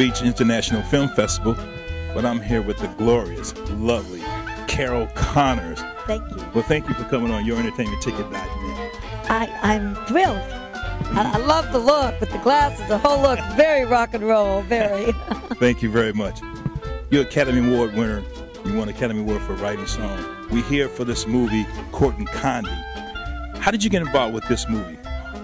Beach International Film Festival, but I'm here with the glorious, lovely Carol Connors. Thank you. Well, thank you for coming on YourEntertainmentTicket.net. I'm thrilled. I love the look with the glasses, the whole look, very rock and roll, very. Thank you very much. You're Academy Award winner. You won Academy Award for writing song. We're here for this movie, Courting Condi. How did you get involved with this movie?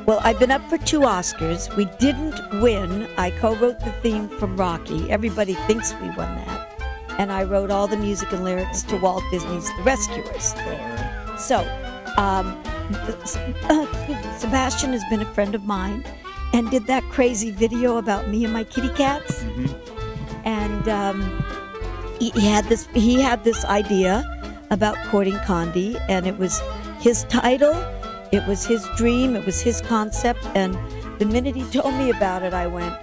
Well, I've been up for 2 Oscars. We didn't win. I co-wrote the theme from Rocky. Everybody thinks we won that. And I wrote all the music and lyrics to Walt Disney's The Rescuers. All right. So, Sebastian has been a friend of mine and did that crazy video about me and my kitty cats. Mm-hmm. And he had this idea about Courting Condi, and it was his title. It was his dream, it was his concept, and the minute he told me about it, I went,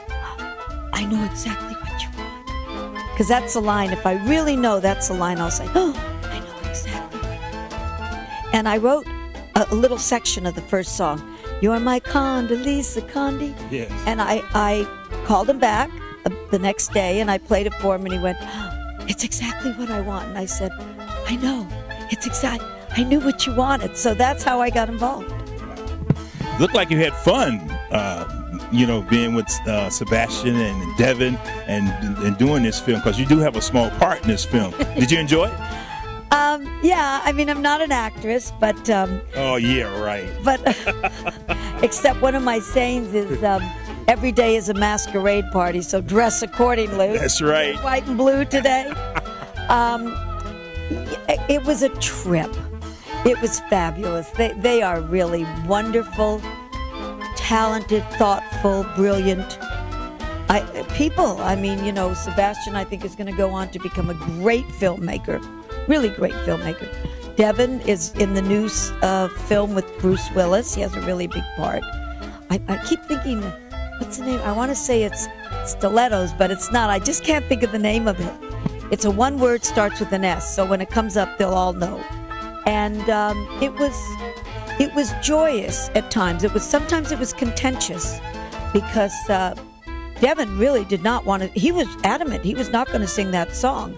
I know exactly what you want. Because that's a line, if I really know that's a line, I'll say, oh, I know exactly what you want. And I wrote a little section of the first song, You're My Condoleezza Condi. Yes. And I called him back the next day, and I played it for him, and he went, it's exactly what I want. And I said, I know, it's exactly. I knew what you wanted, so that's how I got involved. Looked like you had fun, being with Sebastian and Devin and doing this film, because you do have a small part in this film. Did you enjoy it? Yeah, I mean, I'm not an actress, but... oh, yeah, right. But, except one of my sayings is, every day is a masquerade party, so dress accordingly. That's right. White and blue today. It was a trip. It was fabulous. They are really wonderful, talented, thoughtful, brilliant people. I mean, Sebastian, I think, is going to go on to become a great filmmaker, really great filmmaker. Devin is in the new film with Bruce Willis. He has a really big part. I keep thinking, what's the name? I want to say it's Stilettos, but it's not. I just can't think of the name of it. It's a one word, starts with an S, so when it comes up, they'll all know. And it was joyous at times. Sometimes it was contentious because Devin really did not want to. He was adamant he was not going to sing that song.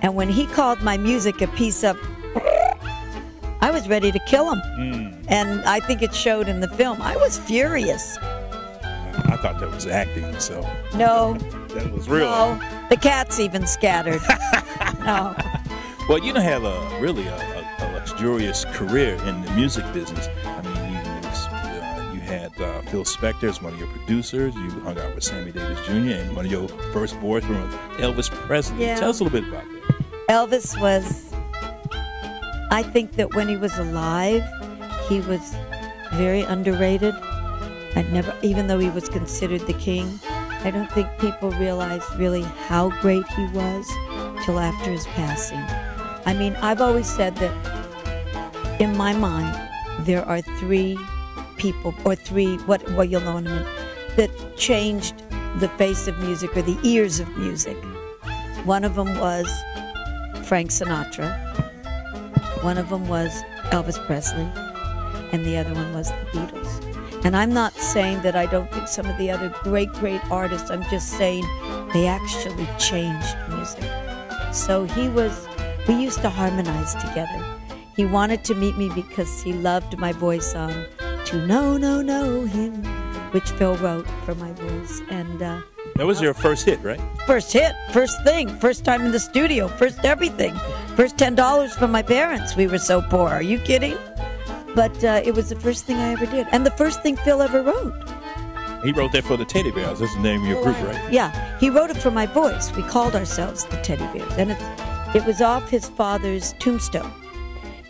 And when he called my music a piece of, I was ready to kill him. And I think it showed in the film. I was furious. I thought that was acting, so. No. That was real. No. The cats even scattered. No. Well, you don't have a luxurious career in the music business. I mean, you had Phil Specter as one of your producers. You hung out with Sammy Davis Jr. and one of your first boyfriend was Elvis Presley. Yeah. Tell us a little bit about that. Elvis was, I think that when he was alive, he was very underrated. Even though he was considered the king, I don't think people realized really how great he was till after his passing. I mean, I've always said that in my mind, there are 3 people, or 3, what you'll know in a minute, that changed the face of music or the ears of music. One of them was Frank Sinatra. One of them was Elvis Presley. And the other one was the Beatles. And I'm not saying that I don't think some of the other great artists, I'm just saying they actually changed music. So we used to harmonize together. He wanted to meet me because he loved my voice on To Know Him, which Phil wrote for my voice. And that was your first hit, right? First hit, first thing, first time in the studio, first everything. First $10 from my parents. We were so poor. Are you kidding? But it was the first thing I ever did. And the first thing Phil ever wrote. He wrote that for the Teddy Bears. That's the name of your group, right? Yeah, he wrote it for my voice. We called ourselves the Teddy Bears. And it was off his father's tombstone.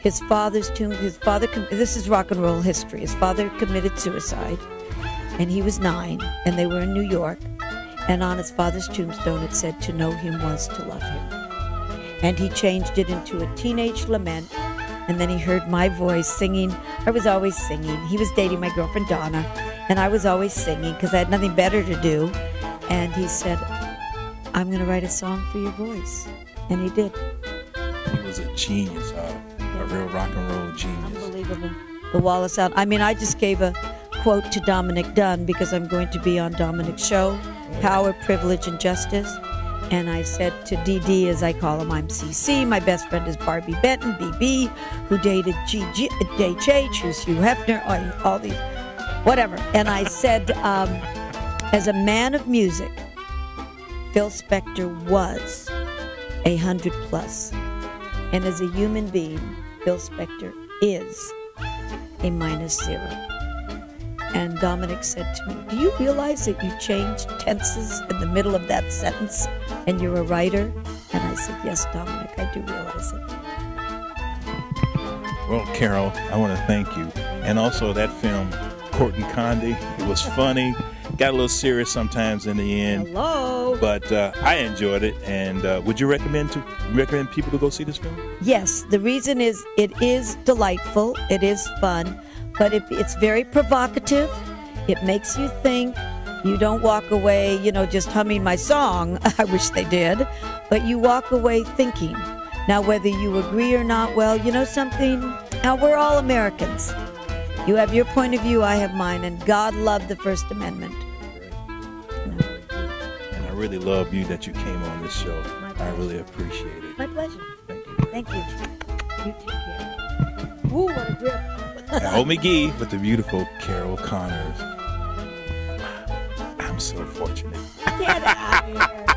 His father, this is rock and roll history. His father committed suicide, and he was 9, and they were in New York. And on his father's tombstone, it said, to know him was to love him. And he changed it into a teenage lament. And then he heard my voice singing. I was always singing. He was dating my girlfriend, Donna, and I was always singing because I had nothing better to do. And he said, I'm going to write a song for your voice. And he did. He was a genius, a real rock and roll genius. Unbelievable. The Wallace out. I mean, I just gave a quote to Dominic Dunn because I'm going to be on Dominic's show. Power, Privilege, and Justice. And I said to DD, as I call him, I'm CC. My best friend is Barbie Benton, BB, who dated HH, who's Hugh Hefner, all these, whatever. And I said, as a man of music, Phil Specter was 100 plus. And as a human being, Phil Specter is a -0. And Dominic said to me, do you realize that you changed tenses in the middle of that sentence and you're a writer? And I said, yes, Dominic, I do realize it. Well, Carol, I want to thank you. And also that film, Court and Condi, it was funny. Got a little serious sometimes in the end. Hello. But I enjoyed it. And would you recommend people to go see this film? Yes. The reason is it is delightful. It is fun. But it's very provocative. It makes you think. You don't walk away, just humming my song. I wish they did. But you walk away thinking. Now, whether you agree or not, well, you know something? Now, we're all Americans. You have your point of view, I have mine, and God loved the First Amendment. And I really love you that you came on this show. I really appreciate it. My pleasure. Thank you. Thank you. You take care. Ooh, what a grip. And Hold Me Gee with the beautiful Carol Connors. I'm so fortunate. Get out of here.